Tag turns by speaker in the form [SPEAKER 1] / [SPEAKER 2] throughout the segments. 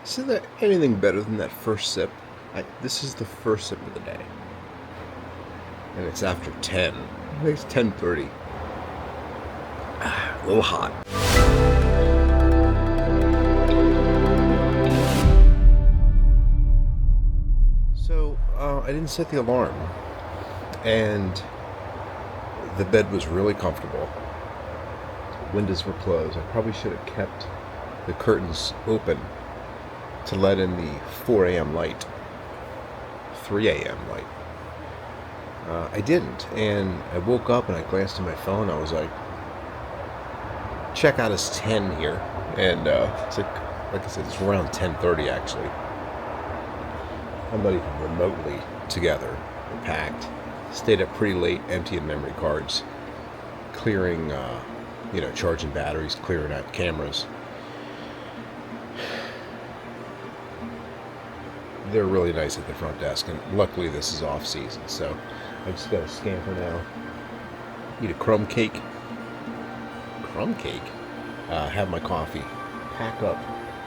[SPEAKER 1] Isn't there anything better than that first sip? This is the first sip of the day, and it's after 10. I think it's 10:30. A little hot. So I didn't set the alarm, and the bed was really comfortable. Windows were closed. I probably should have kept the curtains open to let in the 4 a.m. light, 3 a.m. light. I didn't, and I woke up and I glanced at my phone. I was like, check out is 10 here, and it's like I said, it's around 10:30 actually. I'm not even remotely together. We're packed. Stayed up pretty late, emptying memory cards, clearing, charging batteries, clearing out cameras. They're really nice at the front desk, and luckily this is off season, so I just got to scamper now. Eat a crumb cake. Crumb cake? Have my coffee. Pack up,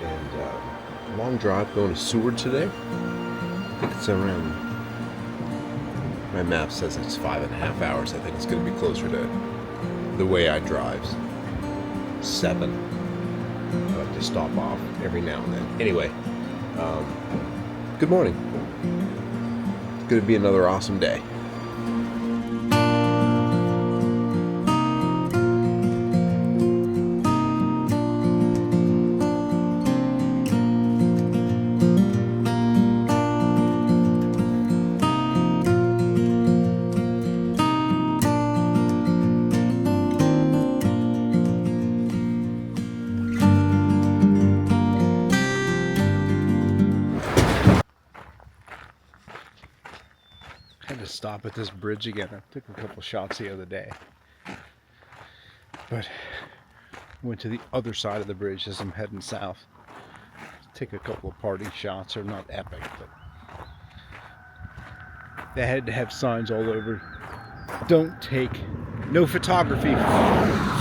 [SPEAKER 1] and long drive going to Seward today. I think it's around, my map says it's 5.5 hours. I think it's going to be closer to the way I drive. 7. I like to stop off every now and then. Anyway, good morning. It's going to be another awesome day. Had to stop at this bridge again. I took a couple shots the other day, but went to the other side of the bridge as I'm heading south. Take a couple of party shots. They're not epic, but they had to have signs all over. Don't take no photography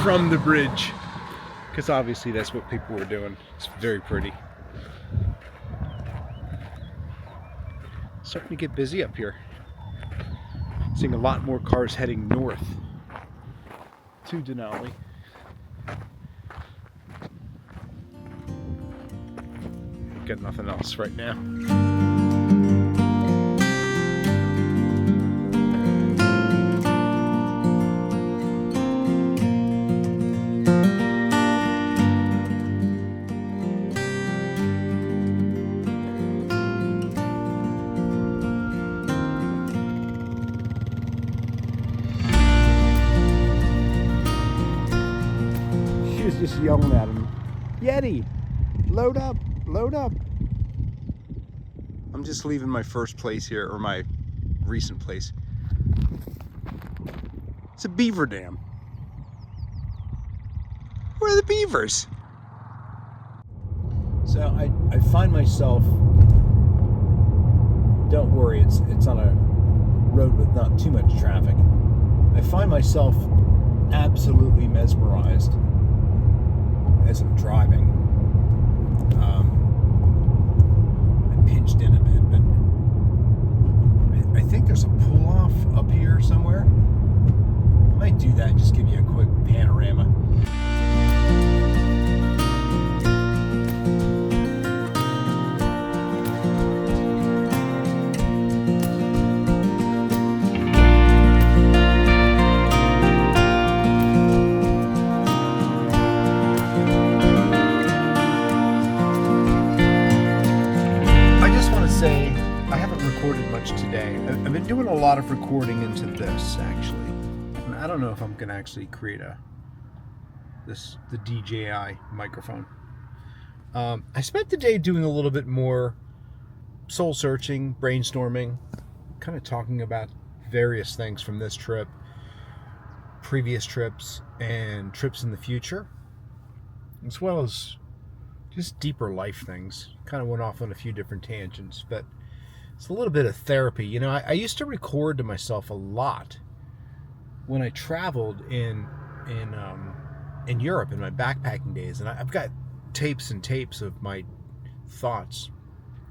[SPEAKER 1] from the bridge, because obviously that's what people were doing. It's very pretty. Starting to get busy up here. Seeing a lot more cars heading north to Denali. Got nothing else right now. She was just yelling at him, "Yeti, load up, load up." I'm just leaving my first place here, or my recent place. It's a beaver dam. Where are the beavers? So I find myself, don't worry, it's on a road with not too much traffic. I find myself absolutely mesmerized as I'm driving. I pinched in a bit, but I think there's a pull-off up here somewhere. I might do that, just give you a quick panorama. I haven't recorded much today. I've been doing a lot of recording into this, actually. And I don't know if I'm going to actually create the DJI microphone. I spent the day doing a little bit more soul searching, brainstorming, kind of talking about various things from this trip, previous trips, and trips in the future, as well as just deeper life things. Kind of went off on a few different tangents, but it's a little bit of therapy. You know, I used to record to myself a lot when I traveled in Europe in my backpacking days, and I've got tapes and tapes of my thoughts.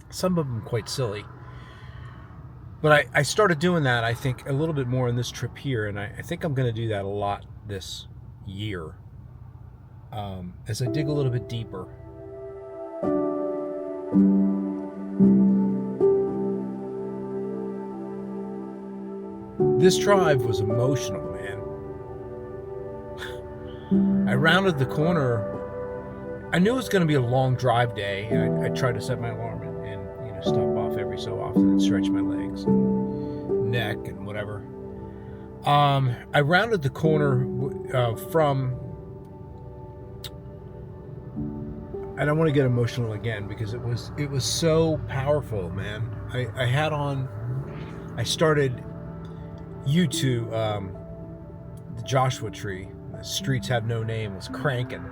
[SPEAKER 1] Some of them quite silly. But I started doing that, I think, a little bit more in this trip here, and I think I'm going to do that a lot this year as I dig a little bit deeper. This drive was emotional, man. I rounded the corner. I knew it was going to be a long drive day, and I tried to set my alarm and stop off every so often and stretch my legs, and neck, and whatever. I rounded the corner from. I don't want to get emotional again because it was so powerful, man. I started U2, the Joshua Tree. The Streets Have No Name was cranking.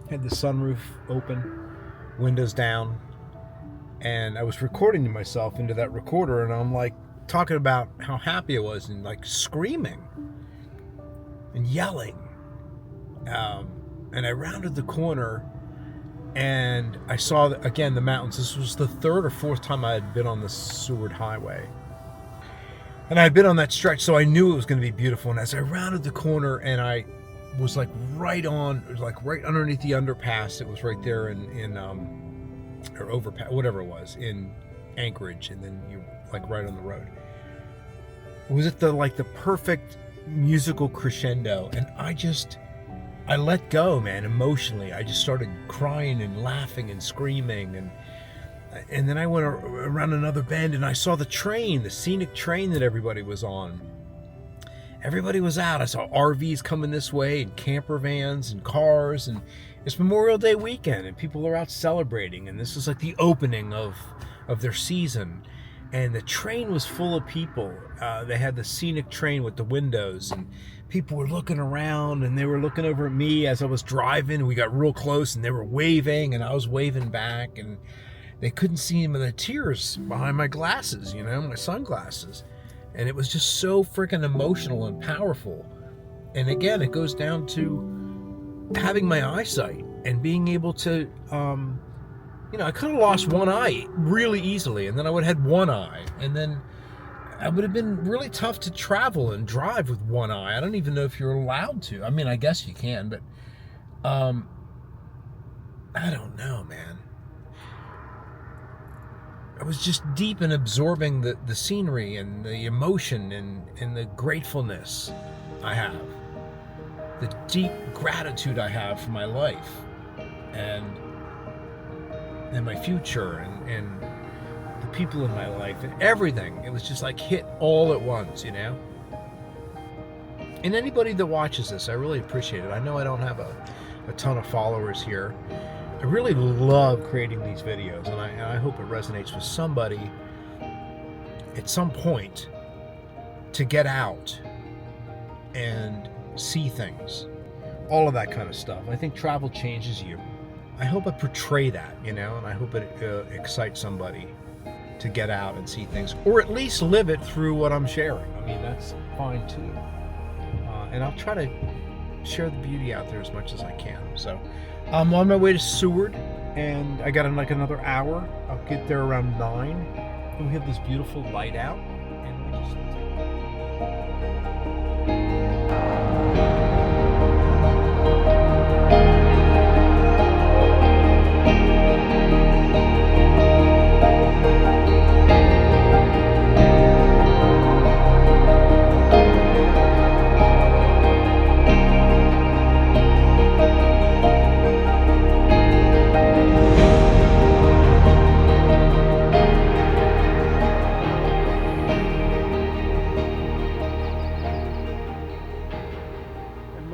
[SPEAKER 1] Had the sunroof open, windows down, and I was recording to myself into that recorder, and I'm like talking about how happy I was and like screaming and yelling. And I rounded the corner and I saw again the mountains. This was the third or fourth time I had been on the Seward Highway. And I had been on that stretch, so I knew it was going to be beautiful. And as I rounded the corner and I was like right underneath the underpass. It was right there or overpass, whatever it was, in Anchorage, and then you like right on the road. Was it the perfect musical crescendo? And I let go, man, emotionally. I just started crying and laughing and screaming, and then I went around another bend and I saw the scenic train that everybody was on. Everybody was out. I saw RVs coming this way and camper vans and cars, and it's Memorial Day weekend and people are out celebrating, and this is like the opening of their season. And the train was full of people. They had the scenic train with the windows, and people were looking around, and they were looking over at me as I was driving. We got real close, and they were waving, and I was waving back, and they couldn't see the tears behind my glasses, my sunglasses. And it was just so freaking emotional and powerful. And again, it goes down to having my eyesight and being able to, I could have lost one eye really easily, and then I would have had one eye, and then it would have been really tough to travel and drive with one eye. I don't even know if you're allowed to. I mean, I guess you can, but I don't know, man. I was just deep in absorbing the scenery and the emotion and the gratefulness I have. The deep gratitude I have for my life and my future and the people in my life and everything. It was just like hit all at once, And anybody that watches this, I really appreciate it. I know I don't have a ton of followers here. I really love creating these videos, and I hope it resonates with somebody at some point to get out and see things, all of that kind of stuff. I think travel changes you. I hope I portray that, and I hope it excites somebody to get out and see things, or at least live it through what I'm sharing. I mean, that's fine too. And I'll try to share the beauty out there as much as I can. So I'm on my way to Seward, and I got like another hour. I'll get there around 9, and we have this beautiful light out, and we just...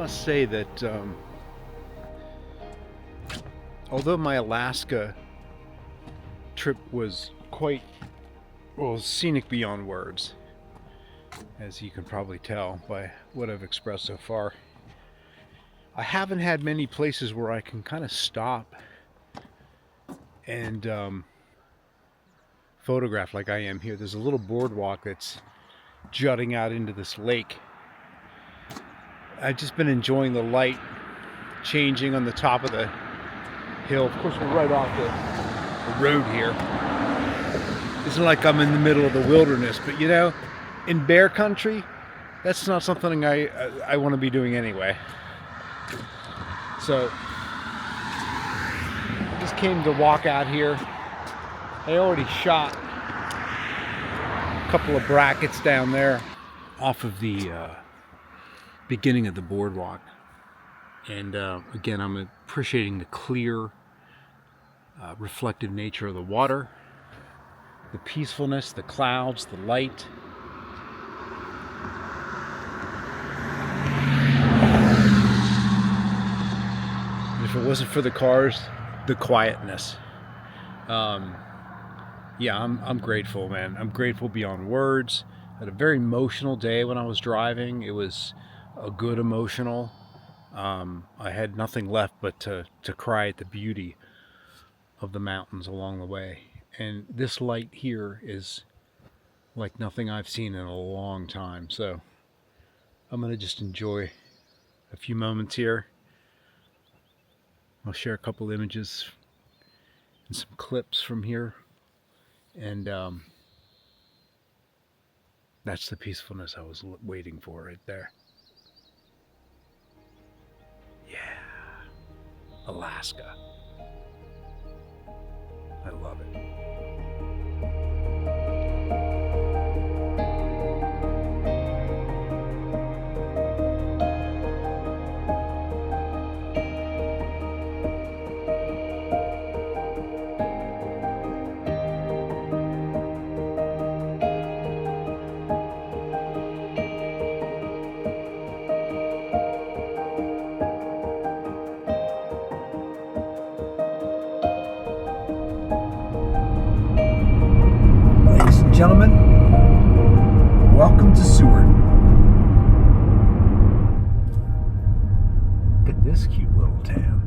[SPEAKER 1] say that although my Alaska trip was quite scenic beyond words, as you can probably tell by what I've expressed so far, I haven't had many places where I can kind of stop and photograph like I am here. There's a little boardwalk that's jutting out into this lake, I've just been enjoying the light changing on the top of the hill. Of course, we're right off the road here. Isn't like I'm in the middle of the wilderness, but you know, in bear country, that's not something I want to be doing anyway. So, just came to walk out here. I already shot a couple of brackets down there off of the beginning of the boardwalk. And again, I'm appreciating the clear, reflective nature of the water, the peacefulness, the clouds, the light. And if it wasn't for the cars, the quietness. Yeah, I'm grateful, man. I'm grateful beyond words. I had a very emotional day when I was driving. It was a good emotional. I had nothing left but to cry at the beauty of the mountains along the way. And this light here is like nothing I've seen in a long time. So I'm going to just enjoy a few moments here. I'll share a couple images and some clips from here. And that's the peacefulness I was waiting for right there. Yeah, Alaska. I love it. Gentlemen, welcome to Seward. Look at this cute little town.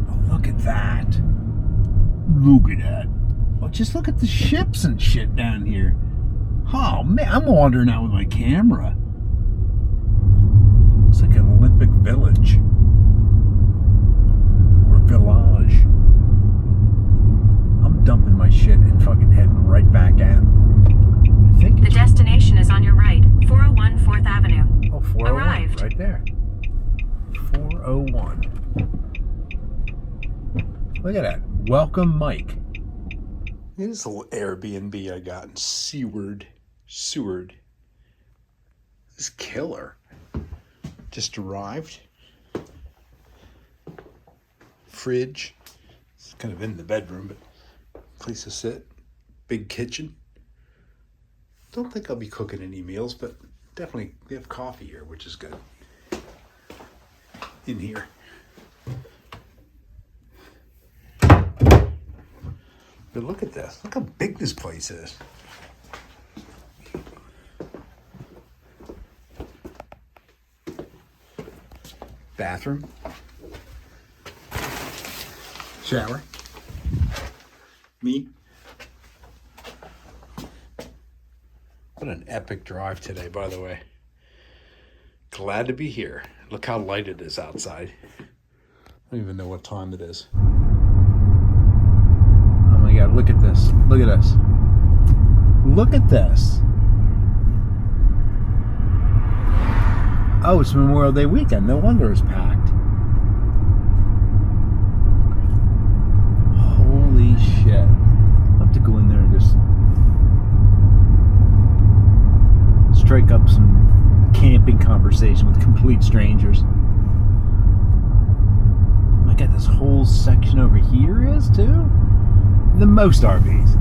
[SPEAKER 1] Oh, look at that. Look at that. Oh, just look at the ships and shit down here. Oh, man, I'm wandering out with my camera. Looks like an Olympic village. Village. I'm dumping my shit and fucking heading right back at. I think
[SPEAKER 2] the destination is on your right, 401 4th Avenue.
[SPEAKER 1] Oh, 401.
[SPEAKER 2] Arrived.
[SPEAKER 1] Right there. 401. Look at that. Welcome, Mike. This little Airbnb I got in Seward. This killer. Just arrived. Fridge. It's kind of in the bedroom, but place to sit. Big kitchen. Don't think I'll be cooking any meals, but definitely we have coffee here, which is good. In here. But look at this. Look how big this place is. Bathroom. Shower. Me. What an epic drive today, by the way. Glad to be here. Look how light it is outside. I don't even know what time it is. Oh my God, look at this. Look at this. Look at this. Oh, it's Memorial Day weekend. No wonder it's packed. Holy shit. I'll have to go in there and just strike up some camping conversation with complete strangers. I got this whole section over here is too. The most RVs.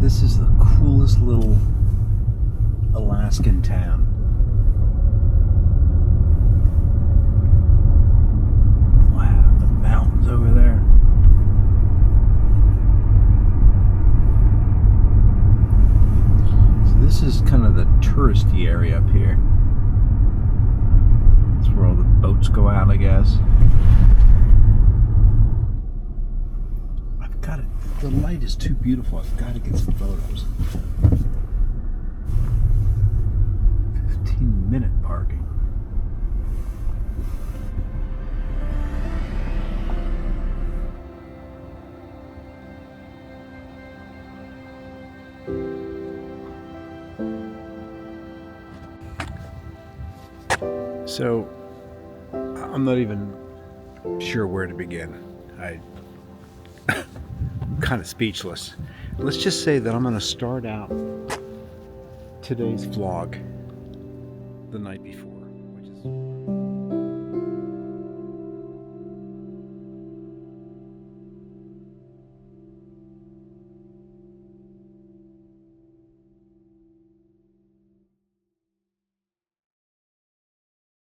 [SPEAKER 1] This is the coolest little Alaskan town. Wow, the mountains over there. This is kind of the touristy area up here. That's where all the boats go out, I guess. I've God, the light is too beautiful. I've got to get some photos. 15-minute parking. So, I'm not even sure where to begin. I'm kind of speechless. Let's just say that I'm going to start out today's vlog the night before.